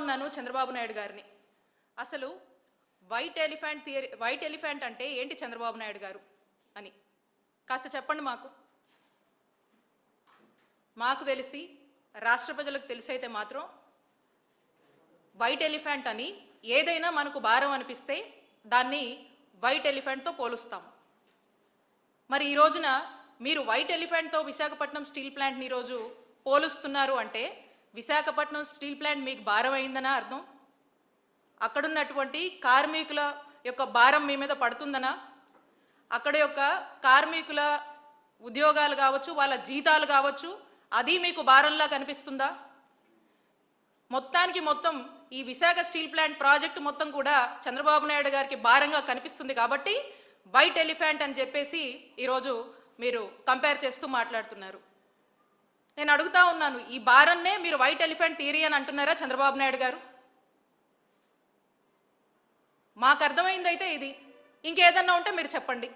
ఉన్నాను చంద్రబాబు నాయుడు గారిని, అసలు వైట్ ఎలిఫెంట్ అంటే ఏంటి చంద్రబాబు నాయుడు గారు అని కాస్త చెప్పండి. మాకు తెలిసి, రాష్ట్ర ప్రజలకు తెలిసైతే మాత్రం వైట్ ఎలిఫెంట్ అని ఏదైనా మనకు భారం అనిపిస్తే దాన్ని వైట్ ఎలిఫెంట్తో పోలుస్తాం. మరి ఈ రోజున మీరు వైట్ ఎలిఫెంట్తో విశాఖపట్నం స్టీల్ ప్లాంట్ని ఈరోజు పోలుస్తున్నారు అంటే విశాఖపట్నం స్టీల్ ప్లాంట్ మీకు భారం అయిందనా అర్థం? అక్కడున్నటువంటి కార్మికుల యొక్క భారం మీ మీద పడుతుందనా? అక్కడ యొక్క కార్మికుల ఉద్యోగాలు కావచ్చు, వాళ్ళ జీతాలు కావచ్చు, అది మీకు భారంలా కనిపిస్తుందా? మొత్తానికి మొత్తం ఈ విశాఖ స్టీల్ ప్లాంట్ ప్రాజెక్టు మొత్తం కూడా చంద్రబాబు నాయుడు గారికి భారంగా కనిపిస్తుంది కాబట్టి వైట్ ఎలిఫెంట్ అని చెప్పేసి ఈరోజు మీరు కంపేర్ చేస్తూ మాట్లాడుతున్నారు. నేను అడుగుతా ఉన్నాను, ఈ భారాన్నే మీరు వైట్ ఎలిఫెంట్ థియరీ అని అంటున్నారా చంద్రబాబు నాయుడు గారు? మాకు అర్థమైంది అయితే ఇది. ఇంకేదన్నా ఉంటే మీరు చెప్పండి.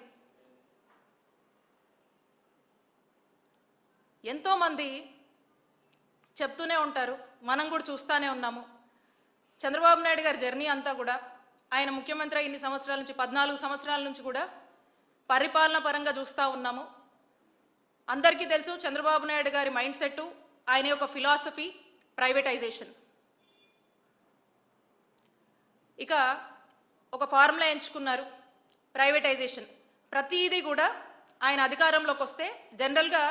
ఎంతోమంది చెప్తూనే ఉంటారు, మనం కూడా చూస్తూనే ఉన్నాము. చంద్రబాబు నాయుడు గారి జర్నీ అంతా కూడా, ఆయన ముఖ్యమంత్రి ఇన్ని సంవత్సరాల నుంచి 14 సంవత్సరాల నుంచి కూడా పరిపాలన పరంగా చూస్తూ ఉన్నాము. అందరికీ తెలుసు చంద్రబాబు నాయుడు గారి మైండ్ సెట్, ఆయన యొక్క ఫిలాసఫీ ప్రైవేటైజేషన్. ఇక ఒక ఫార్ములా ఎంచుకున్నారు, ప్రైవేటైజేషన్. ప్రతిదీ కూడా ఆయన అధికారంలోకి వస్తే, జనరల్గా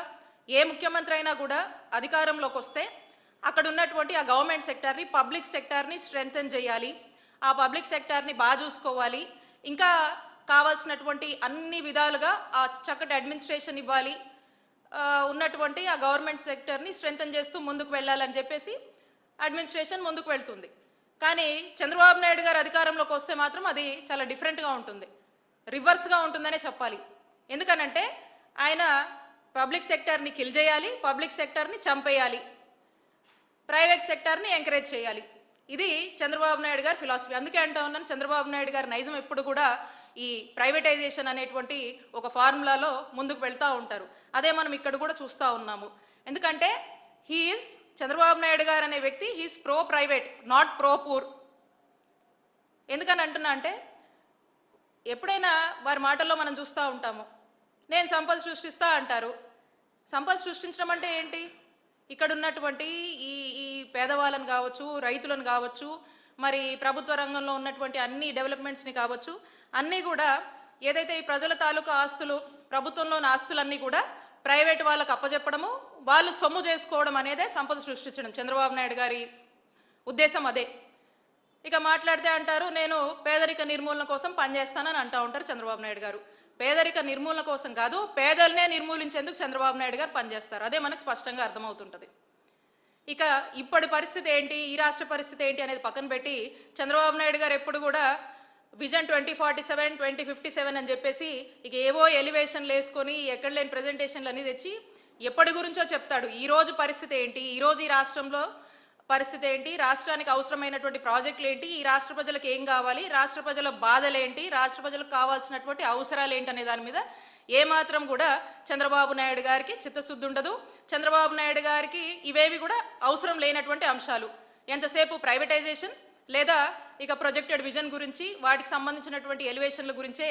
ఏ ముఖ్యమంత్రి అయినా కూడా అధికారంలోకి వస్తే అక్కడ ఉన్నటువంటి ఆ గవర్నమెంట్ సెక్టార్ని, పబ్లిక్ సెక్టార్ని స్ట్రెంగ్తెన్ చేయాలి, ఆ పబ్లిక్ సెక్టార్ని బాగా చూసుకోవాలి, ఇంకా కావాల్సినటువంటి అన్ని విధాలుగా ఆ చక్కటి అడ్మినిస్ట్రేషన్ ఇవ్వాలి, ఉన్నటువంటి ఆ గవర్నమెంట్ సెక్టర్ని స్ట్రెంగ్తెన్ చేస్తూ ముందుకు వెళ్ళాలని చెప్పేసి అడ్మినిస్ట్రేషన్ ముందుకు వెళ్తుంది. కానీ చంద్రబాబు నాయుడు గారు అధికారంలోకి వస్తే మాత్రం అది చాలా డిఫరెంట్గా ఉంటుంది, రివర్స్గా ఉంటుందనే చెప్పాలి. ఎందుకనంటే ఆయన పబ్లిక్ సెక్టార్ని కిల్ చేయాలి, పబ్లిక్ సెక్టార్ని చంపేయాలి, ప్రైవేట్ సెక్టార్ని ఎంకరేజ్ చేయాలి. ఇది చంద్రబాబు నాయుడు గారి ఫిలాసఫీ. అందుకే అంటూ ఉన్నాను, చంద్రబాబు నాయుడు గారి నైజం ఎప్పుడు కూడా ఈ ప్రైవేటైజేషన్ అనేటువంటి ఒక ఫార్ములాలో ముందుకు వెళ్తూ ఉంటారు. అదే మనం ఇక్కడ కూడా చూస్తూ ఉన్నాము. ఎందుకంటే చంద్రబాబు నాయుడు గారు అనే వ్యక్తి he is pro private, not pro poor. ఎందుకని అంటున్నా అంటే, ఎప్పుడైనా వారి మాటల్లో మనం చూస్తూ ఉంటాము, నేను సంపద సృష్టిస్తా అంటారు. సంపద సృష్టించడం అంటే ఏంటి? ఇక్కడ ఉన్నటువంటి ఈ పేదవాళ్ళని కావచ్చు, రైతులను కావచ్చు, మరి ప్రభుత్వ రంగంలో ఉన్నటువంటి అన్ని డెవలప్మెంట్స్ని కావచ్చు, అన్నీ కూడా ఏదైతే ఈ ప్రజల తాలూకా ఆస్తులు, ప్రభుత్వంలోని ఆస్తులన్నీ కూడా ప్రైవేట్ వాళ్ళకు అప్పచెప్పడము, వాళ్ళు సొమ్ము చేసుకోవడం అనేదే సంపద సృష్టించడం. చంద్రబాబు నాయుడు గారి ఉద్దేశం అదే. ఇక మాట్లాడితే అంటారు, నేను పేదరిక నిర్మూలన కోసం పనిచేస్తానని అంటూ ఉంటారు చంద్రబాబు నాయుడు గారు. పేదరిక నిర్మూలన కోసం కాదు, పేదలనే నిర్మూలించేందుకు చంద్రబాబు నాయుడు గారు పనిచేస్తారు. అదే మనకు స్పష్టంగా అర్థమవుతుంటుంది. ఇక ఇప్పటి పరిస్థితి ఏంటి, ఈ రాష్ట్ర పరిస్థితి ఏంటి అనేది పక్కన పెట్టి, చంద్రబాబు నాయుడు గారు ఎప్పుడు కూడా విజన్ 2047, 2057 అని చెప్పేసి ఇక ఏవో ఎలివేషన్లు వేసుకొని ఎక్కడ లేని ప్రజెంటేషన్లు అన్నీ తెచ్చి ఎప్పటి గురించో చెప్తాడు. ఈరోజు పరిస్థితి ఏంటి, ఈరోజు ఈ రాష్ట్రంలో పరిస్థితి ఏంటి, రాష్ట్రానికి అవసరమైనటువంటి ప్రాజెక్టులు ఏంటి, ఈ రాష్ట్ర ప్రజలకు ఏం కావాలి, రాష్ట్ర ప్రజల బాధలు ఏంటి, రాష్ట్ర ప్రజలకు కావాల్సినటువంటి అవసరాలు ఏంటి అనే దాని మీద ఏమాత్రం కూడా చంద్రబాబు నాయుడు గారికి చిత్తశుద్ధి ఉండదు. చంద్రబాబు నాయుడు గారికి ఇవేవి కూడా అవసరం లేనటువంటి అంశాలు. ఎంతసేపు ప్రైవేటైజేషన్ లేదా ఇక ప్రొజెక్టెడ్ విజన్ గురించి, వాటికి సంబంధించినటువంటి ఎలివేషన్ల గురించే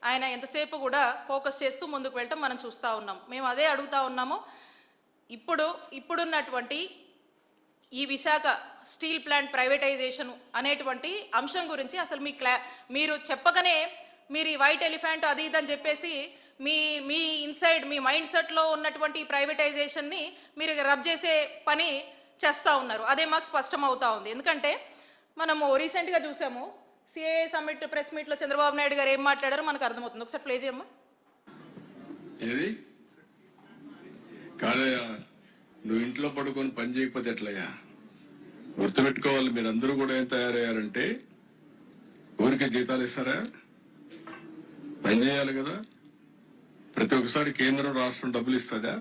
ఆయన ఎంతసేపు కూడా ఫోకస్ చేస్తూ ముందుకు వెళ్ళటం మనం చూస్తూ ఉన్నాం. మేము అదే అడుగుతూ ఉన్నాము. ఇప్పుడున్నటువంటి ఈ విశాఖ స్టీల్ ప్లాంట్ ప్రైవేటైజేషన్ అనేటువంటి అంశం గురించి అసలు మీరు చెప్పగానే మీరు ఈ వైట్ ఎలిఫెంట్ అది ఇదని చెప్పేసి మీ ఇన్సైడ్ మీ మైండ్ సెట్లో ఉన్నటువంటి ప్రైవేటైజేషన్ని మీరు రబ్ చేసే పని చేస్తూ ఉన్నారు. అదే మాకు స్పష్టం అవుతా ఉంది. ఎందుకంటే మనము రీసెంట్గా చూసాము, సిఏఏ సమ్మిట్ ప్రెస్ మీట్లో చంద్రబాబు నాయుడు గారు ఏం మాట్లాడారో మనకు అర్థమవుతుంది. ఒకసారి ప్లే చేయమ్మా. నువ్వు ఇంట్లో పడుకొని పని చేయకపోతే ఎట్లయ్యా? గుర్తుపెట్టుకోవాలి, మీరందరూ కూడా ఏం తయారయ్యారంటే ఊరికే జీతాలు ఇస్తారా? పని చేయాలి కదా. ప్రతి ఒక్కసారి కేంద్రం రాష్ట్రం డబ్బులు ఇస్తుందా?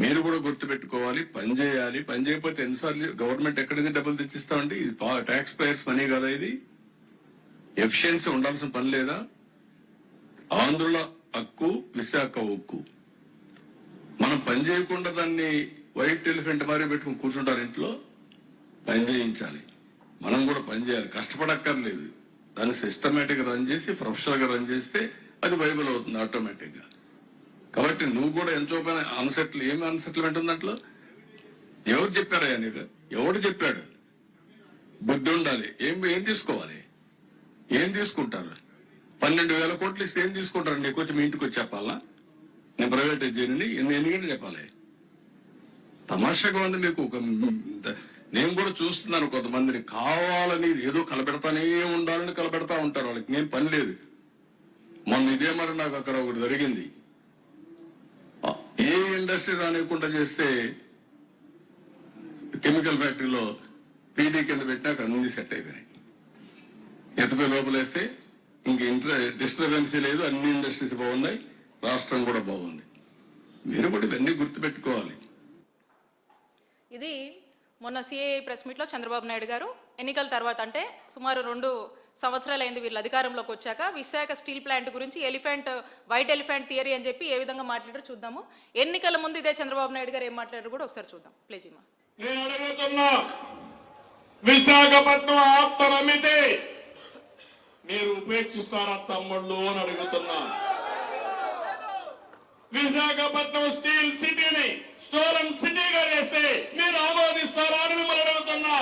మీరు కూడా గుర్తుపెట్టుకోవాలి, పని చేయాలి. పని చేయకపోతే ఎన్నిసార్లు గవర్నమెంట్ ఎక్కడైనా డబ్బులు తెచ్చిస్తామండి? ఇది ట్యాక్స్ పేయర్స్ మనీ కదా. ఇది ఎఫిషియన్సీ ఉండాల్సిన పని లేదా? ఆంధ్రుల హక్కు, విశాఖ ఉక్కు. మనం పని చేయకుండా దాన్ని వైట్ ఎలిఫెంట్ మారి పెట్టుకుని కూర్చుంటారు ఇంట్లో. పని చేయించాలి. మనం కూడా పని చేయాలి, కష్టపడక్కర్లేదు. దాన్ని సిస్టమేటిక్గా రన్ చేసి ప్రొఫెషనల్గా రన్ చేస్తే అది వైబుల్ అవుతుంది ఆటోమేటిక్గా. కాబట్టి నువ్వు కూడా ఎంతో పని ఏమి అన్సెటిల్మెంట్ ఉంది దాంట్లో? ఎవరు చెప్పారయ్యా నీకు? ఎవడు చెప్పాడు? బుద్ధి ఉండాలి. ఏం తీసుకోవాలి? ఏం తీసుకుంటారు? 12,000 కోట్లు ఇస్తే ఏం తీసుకుంటారు? నీకు వచ్చి మీ ఇంటికి వచ్చి చెప్పాలా? నేను ప్రైవేటైజ్ చేయని ఎందుకంటే చెప్పాలి? తమాషాగా ఉంది మీకు. నేను కూడా చూస్తున్నాను కొంతమందిని కావాలని ఏదో కలపెడతానే ఉండాలని కలపెడతా ఉంటారు. వాళ్ళకి నేను పని లేదు. మొన్న ఇదే మరి నాకు అక్కడ ఒకటి జరిగింది. ఏ ఇండస్ట్రీ రానివ్వకుండా చేస్తే కెమికల్ ఫ్యాక్టరీలో పీడీ కింద పెట్టినాక అన్ని సెట్ అయిపోయినాయి. ఎత్తపై లోపలేస్తే ఇంక డిస్టర్బెన్సీ లేదు, అన్ని ఇండస్ట్రీస్ బాగున్నాయి, రాష్ట్రం కూడా బాగుంది. మీరు కూడా ఇవన్నీ గుర్తుపెట్టుకోవాలి. ఇది మొన్న సిఐ ప్రెస్ మీట్లో చంద్రబాబు నాయుడు గారు ఎన్నికల తర్వాత, అంటే సుమారు 2 సంవత్సరాలు అయింది వీళ్ళు అధికారంలోకి వచ్చాక, విశాఖ స్టీల్ ప్లాంట్ గురించి వైట్ ఎలిఫెంట్ థియరీ అని చెప్పి ఏ విధంగా మాట్లాడారో చూద్దాము. ఎన్నికల ముందు ఇదే చంద్రబాబు నాయుడు గారు ఏం మాట్లాడారు కూడా ఒకసారి చూద్దాం. ప్లీజ్ ఇమ్మా. నేను అడుగుతున్నా, విశాఖపట్నం ఆప్తనమితే మీరు ఉపేక్షిస్తారా తమ్ముళ్ళు అని అడుగుతున్నా. విశాఖపట్నం స్టీల్ సిటీని స్టోరన్ సిటీగా చేస్తే మీరు ఆమోదిస్తారా అని మిమ్మల్ని అడుగుతున్నా.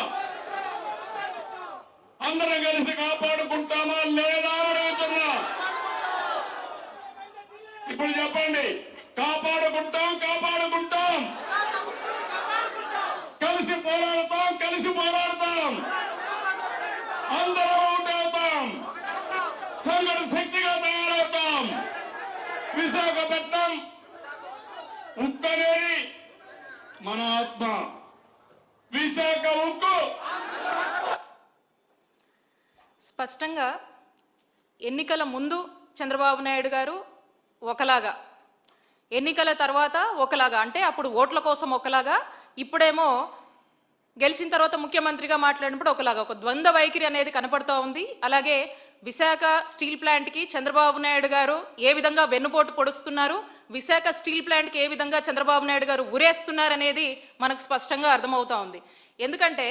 అందరం కలిసి కాపాడుకుంటామా లేదా అని అడుగుతున్నా. ఇప్పుడు చెప్పండి, కాపాడుకుంటాం కలిసి పోరాడతాం అందరం ఒకటవుతాం, సంఘటన శక్తిగా తయారవుతాం. విశాఖపట్నం ఉక్కనేది మన ఆత్మ. విశాఖ ఉక్కు స్పష్టంగా ఎన్నికల ముందు చంద్రబాబు నాయుడు గారు ఒకలాగా, ఎన్నికల తర్వాత ఒకలాగా, అంటే అప్పుడు ఓట్ల కోసం ఒకలాగా, ఇప్పుడేమో గెలిచిన తర్వాత ముఖ్యమంత్రిగా మాట్లాడినప్పుడు ఒకలాగా, ఒక ద్వంద్వ వైఖరి అనేది కనపడుతూ ఉంది. అలాగే విశాఖ స్టీల్ ప్లాంట్కి చంద్రబాబు నాయుడు గారు ఏ విధంగా వెన్నుపోటు పొడుస్తున్నారు, విశాఖ స్టీల్ ప్లాంట్కి ఏ విధంగా చంద్రబాబు నాయుడు గారు ఉరేస్తున్నారు అనేది మనకు స్పష్టంగా అర్థమవుతా ఉంది. ఎందుకంటే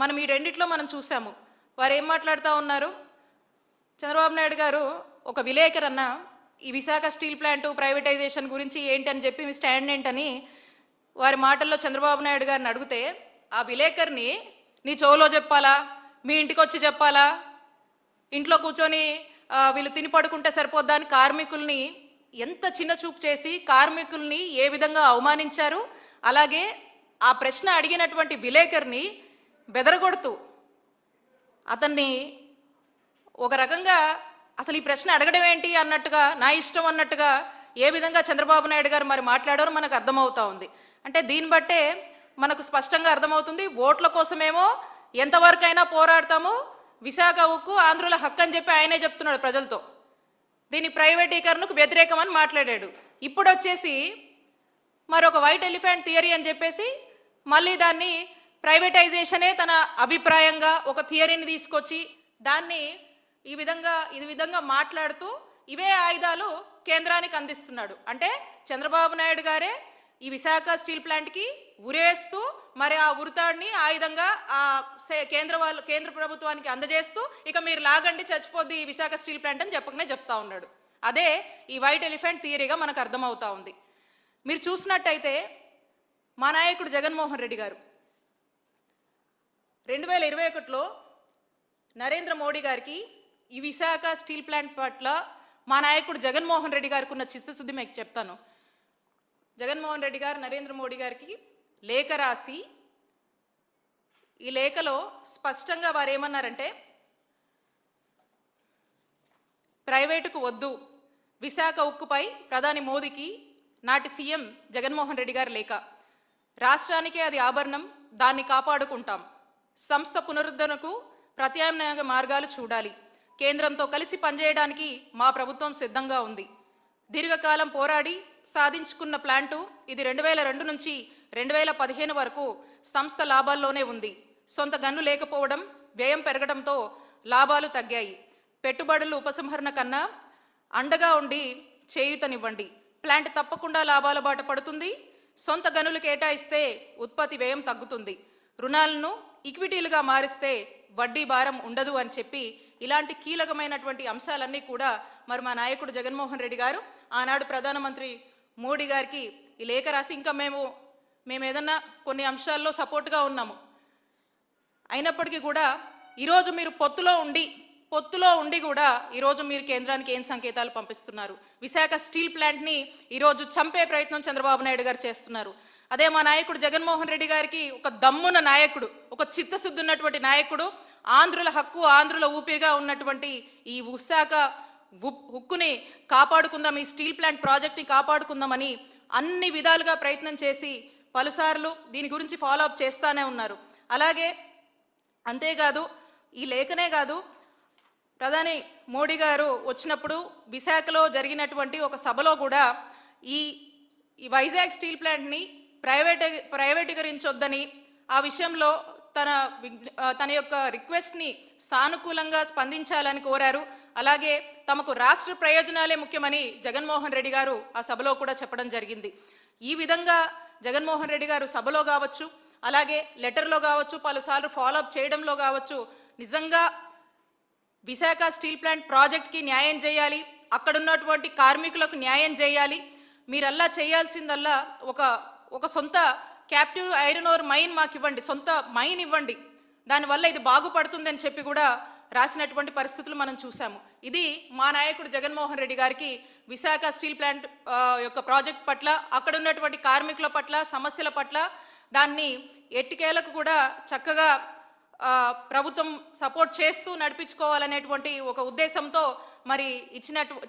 మనం ఈ రెండిట్లో మనం చూసాము. వారు ఏం మాట్లాడుతూ ఉన్నారు? చంద్రబాబు నాయుడు గారు ఒక విలేకరన్న ఈ విశాఖ స్టీల్ ప్లాంట్ ప్రైవేటైజేషన్ గురించి ఏంటని చెప్పి మీ స్టాండ్ ఏంటని వారి మాటల్లో చంద్రబాబు నాయుడు గారిని అడిగితే, ఆ విలేకరిని నీ చెవులో చెప్పాలా, మీ ఇంటికి వచ్చి చెప్పాలా, ఇంట్లో కూర్చొని వీళ్ళు తిని పడుకుంటే సరిపోద్దా అని కార్మికుల్ని ఎంత చిన్న చూపు చేసి కార్మికుల్ని ఏ విధంగా అవమానించారు. అలాగే ఆ ప్రశ్న అడిగినటువంటి విలేకరిని బెదరగొడుతూ అతన్ని ఒక రకంగా అసలు ఈ ప్రశ్న అడగడం ఏంటి అన్నట్టుగా, నా ఇష్టం అన్నట్టుగా ఏ విధంగా చంద్రబాబు నాయుడు గారు మరి మాట్లాడారో మనకు అర్థమవుతా ఉంది. అంటే దీన్ని బట్టే మనకు స్పష్టంగా అర్థమవుతుంది, ఓట్ల కోసమేమో ఎంతవరకైనా పోరాడతాము, విశాఖ ఉక్కు ఆంధ్రుల హక్కు అని చెప్పి ఆయనే చెప్తున్నాడు ప్రజలతో. దీని ప్రైవేటీకరణకు వ్యతిరేకం అని మాట్లాడాడు. ఇప్పుడు వచ్చేసి మరొక వైట్ ఎలిఫెంట్ థియరీ అని చెప్పేసి మళ్ళీ దాన్ని ప్రైవేటైజేషనే తన అభిప్రాయంగా ఒక థియరీని తీసుకొచ్చి దాన్ని ఈ విధంగా మాట్లాడుతూ ఇవే ఆయుధాలు కేంద్రానికి అందిస్తున్నాడు. అంటే చంద్రబాబు నాయుడు గారే ఈ విశాఖ స్టీల్ ప్లాంట్కి ఉరేస్తూ మరి ఆ ఉరితాడిని ఆయుధంగా కేంద్ర ప్రభుత్వానికి అందజేస్తూ ఇక మీరు లాగండి చచ్చిపోద్ది ఈ విశాఖ స్టీల్ ప్లాంట్ అని చెప్పకనే చెప్తా ఉన్నాడు. అదే ఈ వైట్ ఎలిఫెంట్ థియరీగా మనకు అర్థమవుతా ఉంది. మీరు చూసినట్టయితే మా నాయకుడు జగన్మోహన్ రెడ్డి గారు 2021లో నరేంద్ర మోడీ గారికి ఈ విశాఖ స్టీల్ ప్లాంట్ పట్ల మా నాయకుడు జగన్మోహన్ రెడ్డి గారికి ఉన్న చిత్తశుద్ధి మీకు చెప్తాను. జగన్మోహన్ రెడ్డి గారు నరేంద్ర మోడీ గారికి లేఖ రాసి, ఈ లేఖలో స్పష్టంగా వారు ఏమన్నారంటే, ప్రైవేటుకు వద్దు, విశాఖ ఉక్కుపై ప్రధాని మోదీకి నాటి సీఎం జగన్మోహన్ రెడ్డి గారి లేఖ. రాష్ట్రానికే అది ఆభరణం, దాన్ని కాపాడుకుంటాం. సంస్థ పునరుద్ధరణకు ప్రత్యామ్నాయ మార్గాలు చూడాలి. కేంద్రంతో కలిసి పనిచేయడానికి మా ప్రభుత్వం సిద్ధంగా ఉంది. దీర్ఘకాలం పోరాడి సాధించుకున్న ప్లాంటు ఇది 2002 నుంచి 2015 వరకు సంస్థ లాభాల్లోనే ఉంది. సొంత గన్ను లేకపోవడం, వ్యయం పెరగడంతో లాభాలు తగ్గాయి. పెట్టుబడులు ఉపసంహరణ కన్నా అండగా ఉండి చేయూతనివ్వండి. ప్లాంట్ తప్పకుండా లాభాల బాట పడుతుంది. సొంత గనులు కేటాయిస్తే ఉత్పత్తి వ్యయం తగ్గుతుంది. రుణాలను ఈక్విటీలుగా మారిస్తే వడ్డీ భారం ఉండదు అని చెప్పి ఇలాంటి కీలకమైనటువంటి అంశాలన్నీ కూడా మరి మా నాయకుడు జగన్మోహన్ రెడ్డి గారు ఆనాడు ప్రధానమంత్రి మోడీ గారికి ఈ లేఖ రాసి ఇంకా మేము ఏదన్నా కొన్ని అంశాల్లో సపోర్ట్గా ఉన్నాము. అయినప్పటికీ కూడా ఈరోజు మీరు పొత్తులో ఉండి కూడా ఈరోజు మీరు కేంద్రానికి ఏం సంకేతాలు పంపిస్తున్నారు? విశాఖ స్టీల్ ప్లాంట్ని ఈరోజు చంపే ప్రయత్నం చంద్రబాబు నాయుడు గారు చేస్తున్నారు. అదే మా నాయకుడు జగన్మోహన్ రెడ్డి గారికి ఒక దమ్మున్న నాయకుడు, ఒక చిత్తశుద్ధి ఉన్నటువంటి నాయకుడు, ఆంధ్రుల హక్కు ఆంధ్రుల ఊపిరిగా ఉన్నటువంటి ఈ విశాఖ హుక్కుని కాపాడుకుందాం, ఈ స్టీల్ ప్లాంట్ ప్రాజెక్ట్ని కాపాడుకుందామని అన్ని విధాలుగా ప్రయత్నం చేసి పలుసార్లు దీని గురించి ఫాలో అప్ చేస్తానే ఉన్నారు. అలాగే అంతేకాదు ఈ లేఖనే కాదు, ప్రధాని మోడీ గారు వచ్చినప్పుడు విశాఖలో జరిగినటువంటి ఒక సభలో కూడా ఈ వైజాగ్ స్టీల్ ప్లాంట్ని ప్రైవేటీకరించొద్దని, ఆ విషయంలో తన యొక్క రిక్వెస్ట్ని సానుకూలంగా స్పందించాలని కోరారు. అలాగే తమకు రాష్ట్ర ప్రయోజనాలే ముఖ్యమని జగన్మోహన్ రెడ్డి గారు ఆ సభలో కూడా చెప్పడం జరిగింది. ఈ విధంగా జగన్మోహన్ రెడ్డి గారు సభలో కావచ్చు, అలాగే లెటర్లో కావచ్చు, పలుసార్లు ఫాలోఅప్ చేయడంలో కావచ్చు, నిజంగా విశాఖ స్టీల్ ప్లాంట్ ప్రాజెక్ట్కి న్యాయం చేయాలి, అక్కడున్నటువంటి కార్మికులకు న్యాయం చేయాలి, మీరల్లా చేయాల్సిందల్లా ఒక సొంత క్యాప్టివ్ ఐరన్ ఓర్ మైన్ మాకు ఇవ్వండి, సొంత మైన్ ఇవ్వండి, దానివల్ల ఇది బాగుపడుతుందని చెప్పి కూడా రాసినటువంటి పరిస్థితులు మనం చూసాము. ఇది మా నాయకుడు జగన్మోహన్ రెడ్డి గారికి విశాఖ స్టీల్ ప్లాంట్ యొక్క ప్రాజెక్ట్ పట్ల, అక్కడ ఉన్నటువంటి కార్మికుల పట్ల, సమస్యల పట్ల దాన్ని ఎట్టికేలకు కూడా చక్కగా ప్రభుత్వం సపోర్ట్ చేస్తూ నడిపించుకోవాలనేటువంటి ఒక ఉద్దేశంతో మరి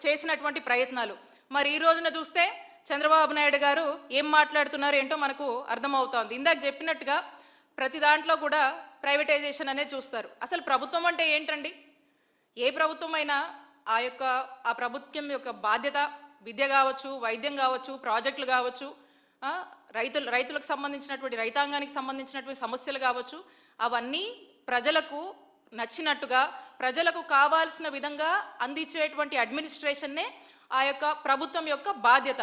చేసినటువంటి ప్రయత్నాలు. మరి ఈ రోజున చూస్తే చంద్రబాబు నాయుడు గారు ఏం మాట్లాడుతున్నారు ఏంటో మనకు అర్థమవుతోంది. ఇందాక చెప్పినట్టుగా ప్రతి దాంట్లో కూడా ప్రైవేటైజేషన్ అనేది చూస్తారు. అసలు ప్రభుత్వం అంటే ఏంటండి? ఏ ప్రభుత్వం అయినా ఆ ప్రభుత్వం యొక్క బాధ్యత విద్య కావచ్చు, వైద్యం కావచ్చు, ప్రాజెక్టులు కావచ్చు, రైతులకు సంబంధించినటువంటి రైతాంగానికి సంబంధించినటువంటి సమస్యలు కావచ్చు, అవన్నీ ప్రజలకు నచ్చినట్టుగా ప్రజలకు కావాల్సిన విధంగా అందించేటువంటి అడ్మినిస్ట్రేషన్నే ఆ యొక్క ప్రభుత్వం యొక్క బాధ్యత.